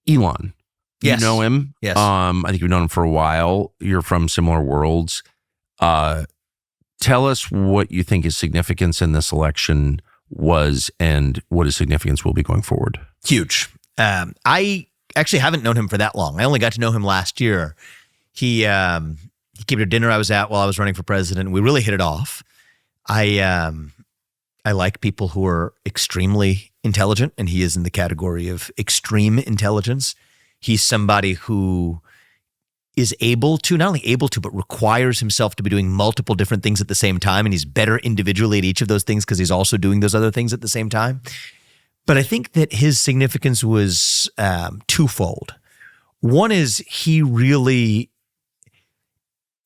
Elon. Yes. You know him? Yes. I think you've known him for a while. You're from similar worlds. Tell us what you think his significance in this election was and what his significance will be going forward. Huge. I actually haven't known him for that long. I only got to know him last year. He came to dinner I was at while I was running for president. We really hit it off. I like people who are extremely intelligent, and he is in the category of extreme intelligence. He's somebody who is not only able to, but requires himself to be doing multiple different things at the same time. And he's better individually at each of those things because he's also doing those other things at the same time. But I think that his significance was twofold. One is he really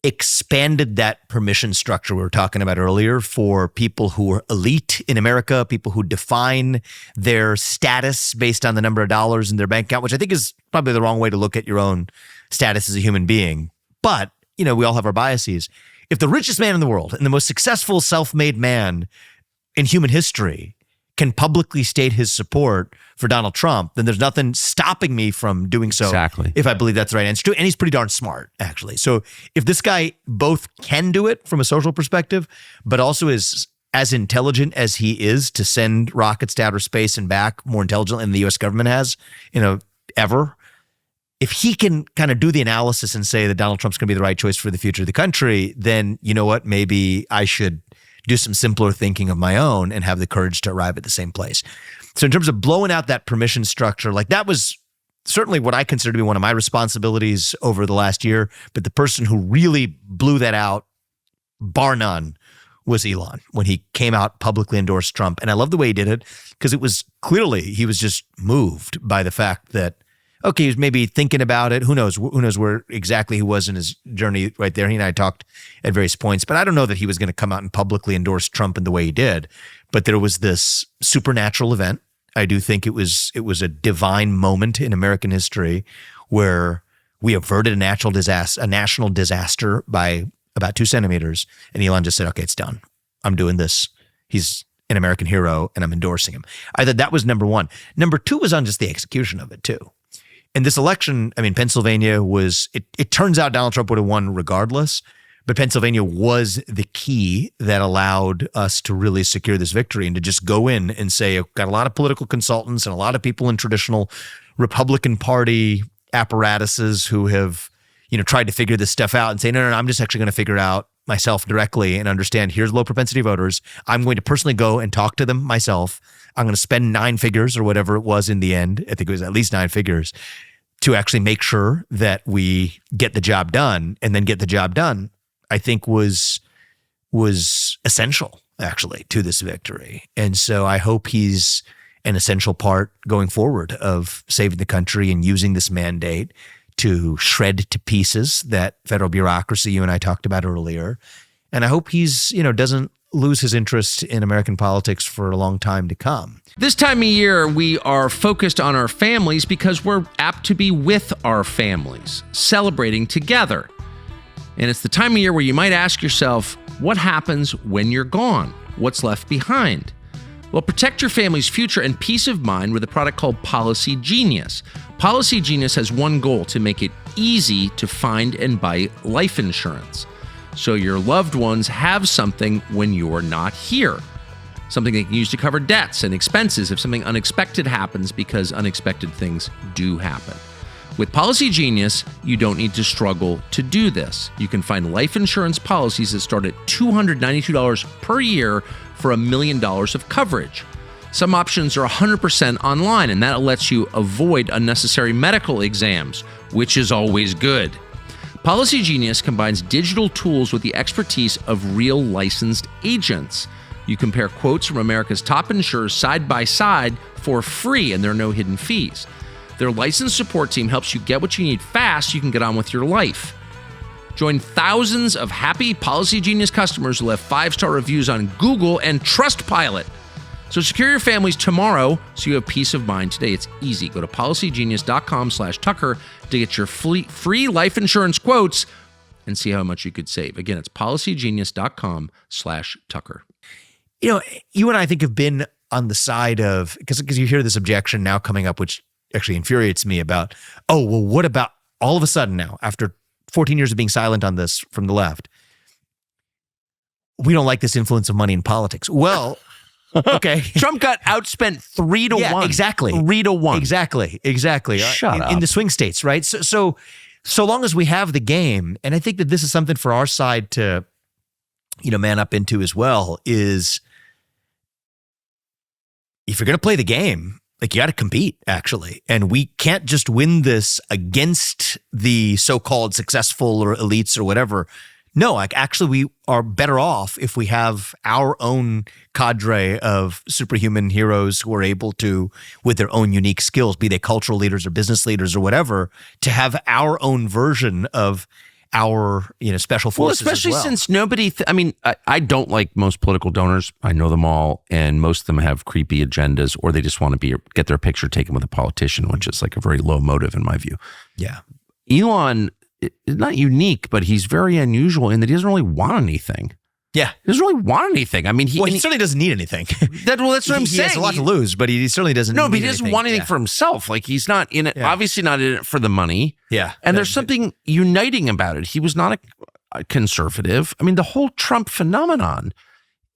expanded that permission structure we were talking about earlier for people who are elite in America, people who define their status based on the number of dollars in their bank account, which I think is probably the wrong way to look at your own status as a human being. But, we all have our biases. If the richest man in the world and the most successful self-made man in human history can publicly state his support for Donald Trump, then there's nothing stopping me from doing so. Exactly. If I believe that's the right answer to it. And he's pretty darn smart, actually. So if this guy both can do it from a social perspective, but also is as intelligent as he is to send rockets to outer space and back more intelligently than the U.S. government has, ever, if he can kind of do the analysis and say that Donald Trump's going to be the right choice for the future of the country, then you know what? Maybe I should do some simpler thinking of my own and have the courage to arrive at the same place. So in terms of blowing out that permission structure, like that was certainly what I consider to be one of my responsibilities over the last year. But the person who really blew that out, bar none, was Elon when he came out publicly endorsed Trump. And I love the way he did it because it was clearly he was just moved by the fact that, okay, he was maybe thinking about it. Who knows where exactly he was in his journey right there. He and I talked at various points, but I don't know that he was going to come out and publicly endorse Trump in the way he did. But there was this supernatural event. I do think it was a divine moment in American history where we averted a national disaster by about 2 centimeters. And Elon just said, okay, it's done. I'm doing this. He's an American hero and I'm endorsing him. I thought that was number one. Number two was on just the execution of it too. In this election, Pennsylvania was, it turns out Donald Trump would have won regardless, but Pennsylvania was the key that allowed us to really secure this victory and to just go in and say, I've got a lot of political consultants and a lot of people in traditional Republican Party apparatuses who have, tried to figure this stuff out and say, no, I'm just actually going to figure it out myself directly and understand here's low propensity voters. I'm going to personally go and talk to them myself. I'm going to spend 9 figures or whatever it was in the end. I think it was at least 9 figures to actually make sure that we get the job done. And then get the job done, I think was essential actually to this victory. And so I hope he's an essential part going forward of saving the country and using this mandate to shred to pieces that federal bureaucracy you and I talked about earlier. And I hope he's, doesn't lose his interest in American politics for a long time to come. This time of year, we are focused on our families because we're apt to be with our families, celebrating together. And it's the time of year where you might ask yourself, what happens when you're gone? What's left behind? Well, protect your family's future and peace of mind with a product called Policy Genius. Policy Genius has one goal: to make it easy to find and buy life insurance, so your loved ones have something when you're not here. Something they can use to cover debts and expenses if something unexpected happens, because unexpected things do happen. With Policy Genius, you don't need to struggle to do this. You can find life insurance policies that start at $292 per year for $1 million of coverage. Some options are 100% online, and that lets you avoid unnecessary medical exams, which is always good. Policy Genius combines digital tools with the expertise of real licensed agents. You compare quotes from America's top insurers side by side for free, and there are no hidden fees. Their licensed support team helps you get what you need fast so you can get on with your life. Join thousands of happy Policy Genius customers who left 5-star reviews on Google and Trustpilot. So secure your families tomorrow so you have peace of mind today. It's easy. Go to policygenius.com/Tucker to get your free life insurance quotes and see how much you could save. Again, it's policygenius.com/Tucker. You and I think have been on the side of, because you hear this objection now coming up, which actually infuriates me about, oh, well, what about all of a sudden now, after 14 years of being silent on this from the left, we don't like this influence of money in politics. Well, okay. Trump got outspent 3-1. Exactly. 3-1. Exactly. Shut up. In the swing states, right? So long as we have the game, and I think that this is something for our side to, man up into as well, is if you're going to play the game, like you got to compete, actually. And we can't just win this against the so-called successful or elites or whatever. No, like actually we are better off if we have our own cadre of superhuman heroes who are able to, with their own unique skills, be they cultural leaders or business leaders or whatever, to have our own version of our, special forces. Well, especially as well. since nobody, I don't like most political donors. I know them all, and most of them have creepy agendas, or they just want to get their picture taken with a politician, which is like a very low motive in my view. Yeah. Elon is not unique, but he's very unusual in that he doesn't really want anything. Yeah. He doesn't really want anything. I mean, he certainly doesn't need anything. That's what I'm saying. He has a lot to lose, but he certainly doesn't. No, but he doesn't want anything for himself. Like he's not in it. Yeah. Obviously, not in it for the money. Yeah. And there's something uniting about it. He was not a conservative. I mean, the whole Trump phenomenon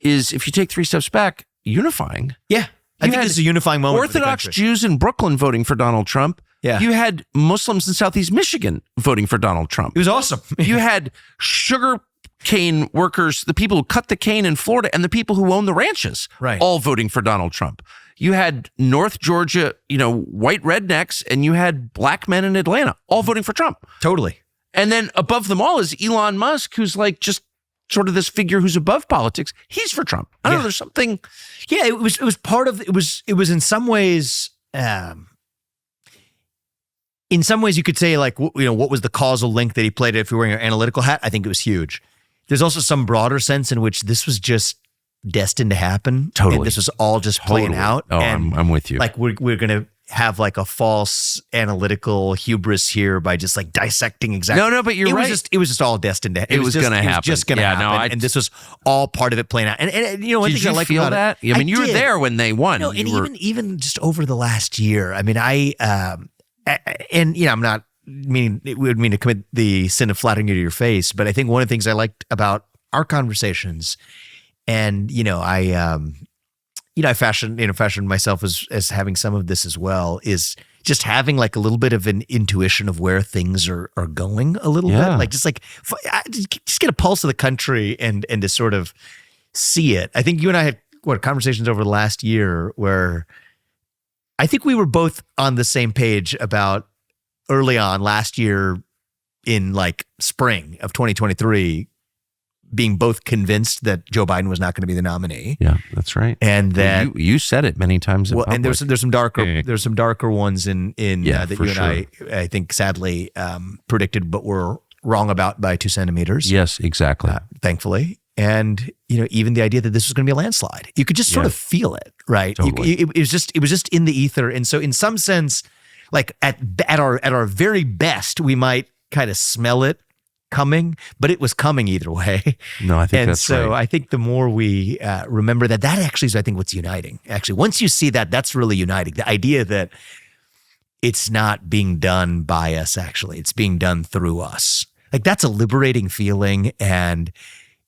is, if you take 3 steps back, unifying. Yeah. I think this is a unifying moment. Orthodox Jews in Brooklyn voting for Donald Trump. Yeah. You had Muslims in Southeast Michigan voting for Donald Trump. It was awesome. You had sugar cane workers, the people who cut the cane in Florida, and the people who own the ranches, right, all voting for Donald Trump. You had North Georgia, white rednecks, and you had black men in Atlanta, all voting for Trump. Totally. And then above them all is Elon Musk, who's like just sort of this figure who's above politics. He's for Trump. I don't know. There's something. Yeah, it was part of it was in some ways. In some ways, you could say like, what was the causal link that he played if you were wearing an analytical hat? I think it was huge. There's also some broader sense in which this was just destined to happen. Totally. And this was all just playing out. Oh, and I'm with you. Like we're going to have like a false analytical hubris here by just like dissecting exactly. No, but you're right. It was just all destined to happen. It was going to happen. It was just going to happen. And this was all part of it playing out. And one Did thing I you like feel about that? it, I mean, you were there when they won. No, and even just over the last year, I mean, I'm not meaning it would mean to commit the sin of flattering you to your face, but I think one of the things I liked about our conversations, and I fashioned myself as having some of this as well, is just having like a little bit of an intuition of where things are going a little bit, like just get a pulse of the country and to sort of see it. I think you and I had conversations over the last year where I think we were both on the same page about early on last year in like spring of 2023 being both convinced that Joe Biden was not going to be the nominee. Yeah, that's right. And that you said it many times. And there's some darker ones that you and I think sadly predicted, but were wrong about by 2 centimeters. Yes, exactly. Thankfully. And even the idea that this was going to be a landslide, you could just sort of feel it, right? Totally. It was just in the ether. And so in some sense, like at our very best, we might kind of smell it coming, but it was coming either way. No, I think that's right. And so I think the more we remember that actually is, I think, what's uniting. Actually, once you see that, that's really uniting. The idea that it's not being done by us, actually, it's being done through us. Like that's a liberating feeling. And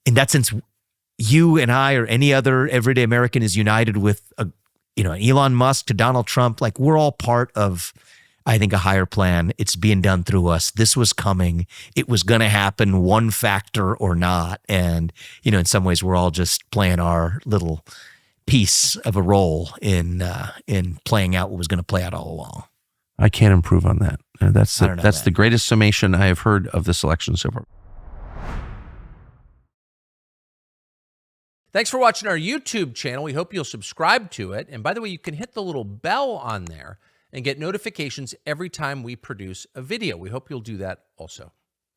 in that sense, you and I or any other everyday American is united with an Elon Musk to Donald Trump. Like we're all part of, I think, a higher plan. It's being done through us. This was coming. It was going to happen, one factor or not. And, in some ways, we're all just playing our little piece of a role in playing out what was going to play out all along. I can't improve on that. That's the greatest summation I have heard of this election so far. Thanks for watching our YouTube channel. We hope you'll subscribe to it. And by the way, you can hit the little bell on there and get notifications every time we produce a video. We hope you'll do that also.